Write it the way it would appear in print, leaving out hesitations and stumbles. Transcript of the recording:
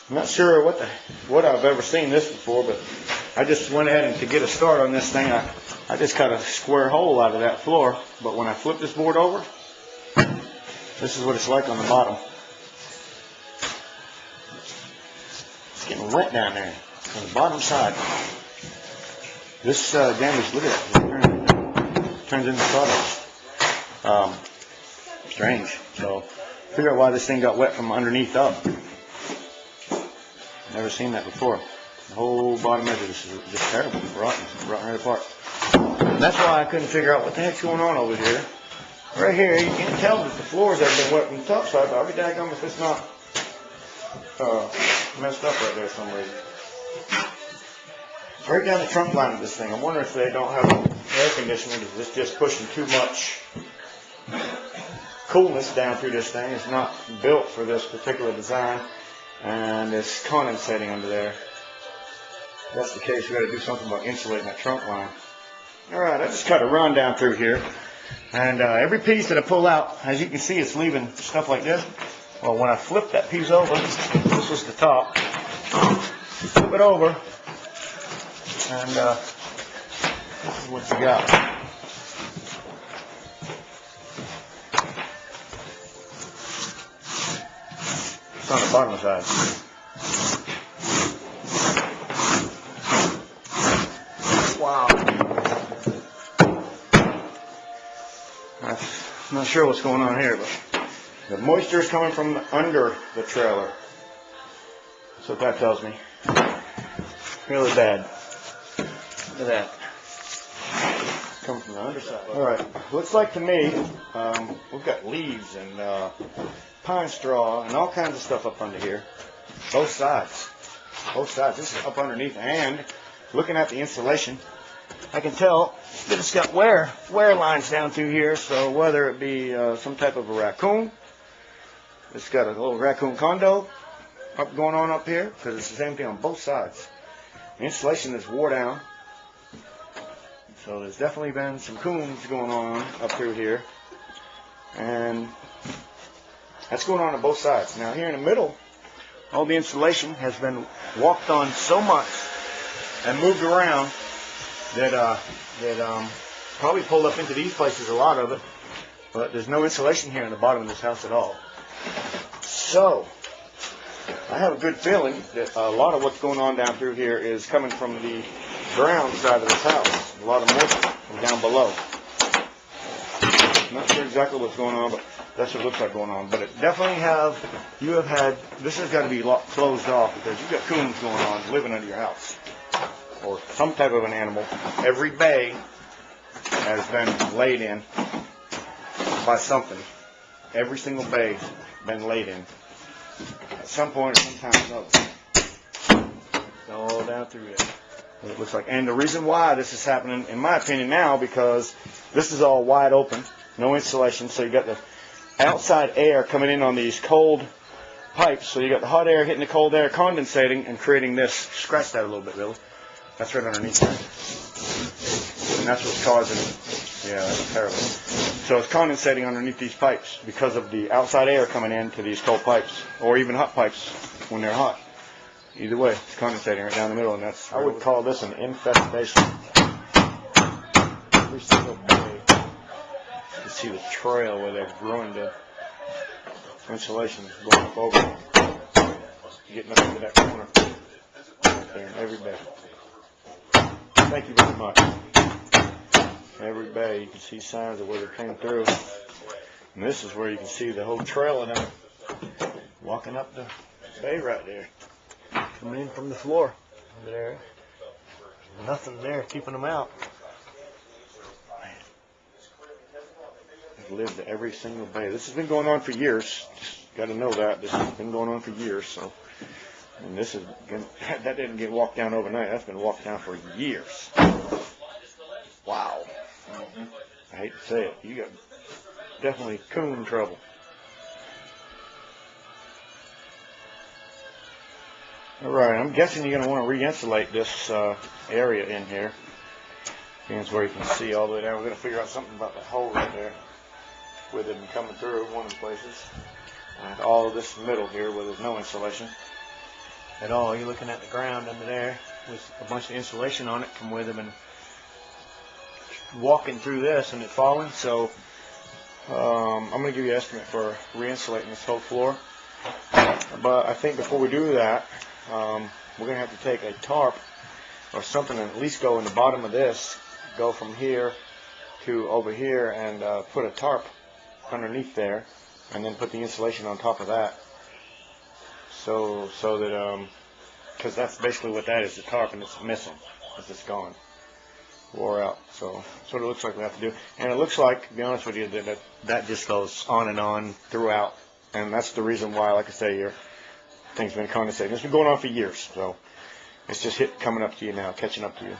I'm not sure what I've ever seen this before, but I just went ahead and to get a start on this thing, I just cut a square hole out of that floor. But when I flip this board over, this is what it's like on the bottom. It's getting wet down there on the bottom side. This damage, look at it, turns into sawdust. Strange. So figure out why this thing got wet from underneath up. Never seen that before. The whole bottom edge of this is just terrible, rotten right apart. And that's why I couldn't figure out what the heck's going on over here. Right here, you can't tell that the floors have been wet from the top side, but I'll be daggone if it's not messed up right there for some reason. Right down the trunk line of this thing. I wonder if they don't have air conditioning. It's just pushing too much coolness down through this thing. It's not built for this particular design, and it's condensating under there. If that's the case, we got to do something about insulating that trunk line. All right, I just cut a run down through here, and every piece that I pull out, as you can see, it's leaving stuff like this. Well, when I flip that piece over, this is the top. Flip it over, and this is what you got. It's on the bottom side. Wow. I'm not sure what's going on here, but the moisture is coming from under the trailer. That's what that tells me. Really bad. Look at that. Coming from the underside. Alright, looks like to me, we've got leaves and pine straw and all kinds of stuff up under here. Both sides. Both sides. This is up underneath, and looking at the insulation, I can tell that it's got wear lines down through here. So whether it be some type of a raccoon, it's got a little raccoon condo going on up here, because it's the same thing on both sides. The insulation is wore down, so there's definitely been some coons going on up through here, and that's going on both sides. Now here in the middle, all the insulation has been walked on so much and moved around that probably pulled up into these places, a lot of it, but there's no insulation here in the bottom of this house at all. So I have a good feeling that a lot of what's going on down through here is coming from the ground side of this house. A lot of moisture from down below. I'm not sure exactly what's going on, but that's what it looks like going on. But it definitely this has got to be closed off, because you've got coons going on living under your house, or some type of an animal. Every bay has been laid in by something. Every single bay's been laid in at some point or sometime or another. It's all down through there. It looks like, and the reason why this is happening, in my opinion now, because this is all wide open, no insulation, so you got the outside air coming in on these cold pipes. So you got the hot air hitting the cold air, condensating and creating this. Scratch that a little bit, really. That's right underneath there. And that's what's causing it. Yeah, that's terrible. So it's condensating underneath these pipes because of the outside air coming into these cold pipes, or even hot pipes when they're hot. Either way, it's condensating right down the middle, and that's, I would call this an infestation. Every single bay, you can see the trail where they've ruined the insulation going up over, getting up into that corner right there in every bay. Thank you very much. Every bay, you can see signs of where they came through. And this is where you can see the whole trail of them walking up the bay right there. Coming in from the floor over there. Nothing there keeping them out. They've lived every single bay. This has been going on for years. Just got to know that. This has been going on for years. So, and this is, that didn't get walked down overnight. That's been walked down for years. Wow. I hate to say it. You got definitely coon trouble. Alright, I'm guessing you're going to want to re-insulate this area in here. Here's where you can see all the way down. We're going to figure out something about that hole right there with it coming through one of the places. And all of this middle here where there's no insulation. at all. You're looking at the ground under there with a bunch of insulation on it from where they've been walking through this and it falling. So I'm going to give you an estimate for re-insulating this whole floor. But I think before we do that, we're going to have to take a tarp or something and at least go in the bottom of this, go from here to over here, and put a tarp underneath there, and then put the insulation on top of that. So that, because that's basically what that is, the tarp, and it's missing, it's just gone, wore out. So that's what it looks like we have to do. And it looks like, to be honest with you, that just goes on and on throughout. And that's the reason why, like I say, your thing's been condensating. It's been going on for years, so it's just coming up to you now, catching up to you.